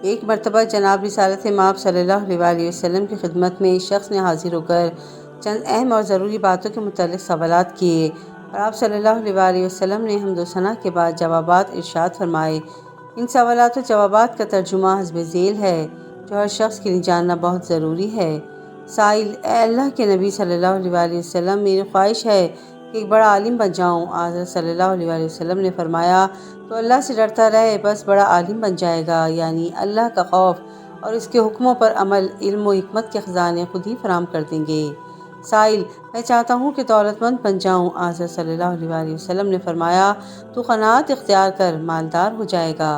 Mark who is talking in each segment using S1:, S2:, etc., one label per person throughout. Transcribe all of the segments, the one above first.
S1: ایک مرتبہ جناب رسالت مآب صلی اللہ علیہ وسلم کی خدمت میں ایک شخص نے حاضر ہو کر چند اہم اور ضروری باتوں کے متعلق سوالات کیے اور آپ صلی اللہ علیہ وسلم نے حمد و ثنا کے بعد جوابات ارشاد فرمائے۔ ان سوالات و جوابات کا ترجمہ حسب ذیل ہے جو ہر شخص کے لیے جاننا بہت ضروری ہے۔ سائل: اے اللہ کے نبی صلی اللہ علیہ وسلم، میری خواہش ہے کہ ایک بڑا عالم بن جاؤں۔ حضرت صلی اللہ علیہ وسلم نے فرمایا، تو اللہ سے ڈرتا رہے، بس بڑا عالم بن جائے گا، یعنی اللہ کا خوف اور اس کے حکموں پر عمل علم و حکمت کے خزانے خود ہی فراہم کر دیں گے۔ سائل: میں چاہتا ہوں کہ دولت مند بن جاؤں۔ حضرت صلی اللہ علیہ وسلم نے فرمایا، تو قناعت اختیار کر، مالدار ہو جائے گا۔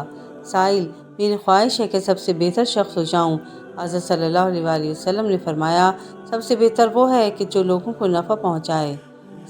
S1: سائل: میری خواہش ہے کہ سب سے بہتر شخص ہو جاؤں۔ حضرت صلی اللہ علیہ وسلم نے فرمایا، سب سے بہتر وہ ہے کہ جو لوگوں کو نفع پہنچائے۔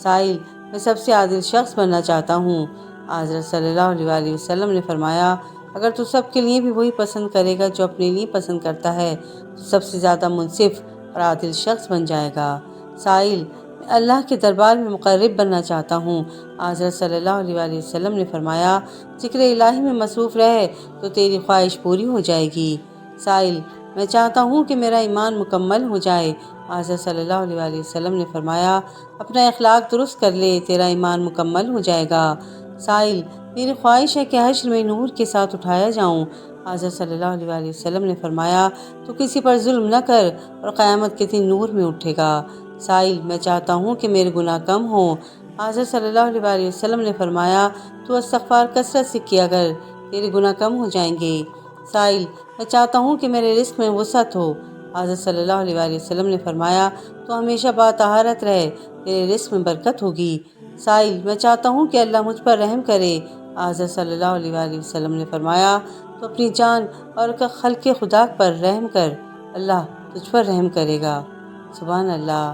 S1: سائل: میں سب سے عادل شخص بننا چاہتا ہوں۔ حضرت صلی اللہ علیہ وسلم نے فرمایا، اگر تو سب کے لیے بھی وہی پسند کرے گا جو اپنے لیے پسند کرتا ہے تو سب سے زیادہ منصف اور عادل شخص بن جائے گا۔ سائل: میں اللہ کے دربار میں مقرب بننا چاہتا ہوں۔ حضرت صلی اللہ علیہ وسلم نے فرمایا، ذکر الہی میں مصروف رہے تو تیری خواہش پوری ہو جائے گی۔ سائل: میں چاہتا ہوں کہ میرا ایمان مکمل ہو جائے۔ حضرت صلی اللہ علیہ وسلم نے فرمایا، اپنا اخلاق درست کر لے، تیرا ایمان مکمل ہو جائے گا۔ سائل: میری خواہش ہے کہ حشر میں نور کے ساتھ اٹھایا جاؤں۔ حضرت صلی اللہ علیہ وسلم نے فرمایا، تو کسی پر ظلم نہ کر اور قیامت کے دن نور میں اٹھے گا۔ سائل: میں چاہتا ہوں کہ میرے گناہ کم ہوں۔ حضرت صلی اللہ علیہ وسلم نے فرمایا، تو استغفار کثرت سے کیا کر، تیرے گناہ کم ہو جائیں گے۔ سائل: میں چاہتا ہوں کہ میرے رزق میں وسعت ہو۔ حضرت صلی اللہ علیہ وسلم نے فرمایا، تو ہمیشہ باطہارت رہے، تیرے رزق میں برکت ہوگی۔ سائل: میں چاہتا ہوں کہ اللہ مجھ پر رحم کرے۔ حضرت صلی اللہ علیہ وسلم نے فرمایا، تو اپنی جان اور خلق خدا پر رحم کر، اللہ تجھ پر رحم کرے گا۔ سبحان اللہ۔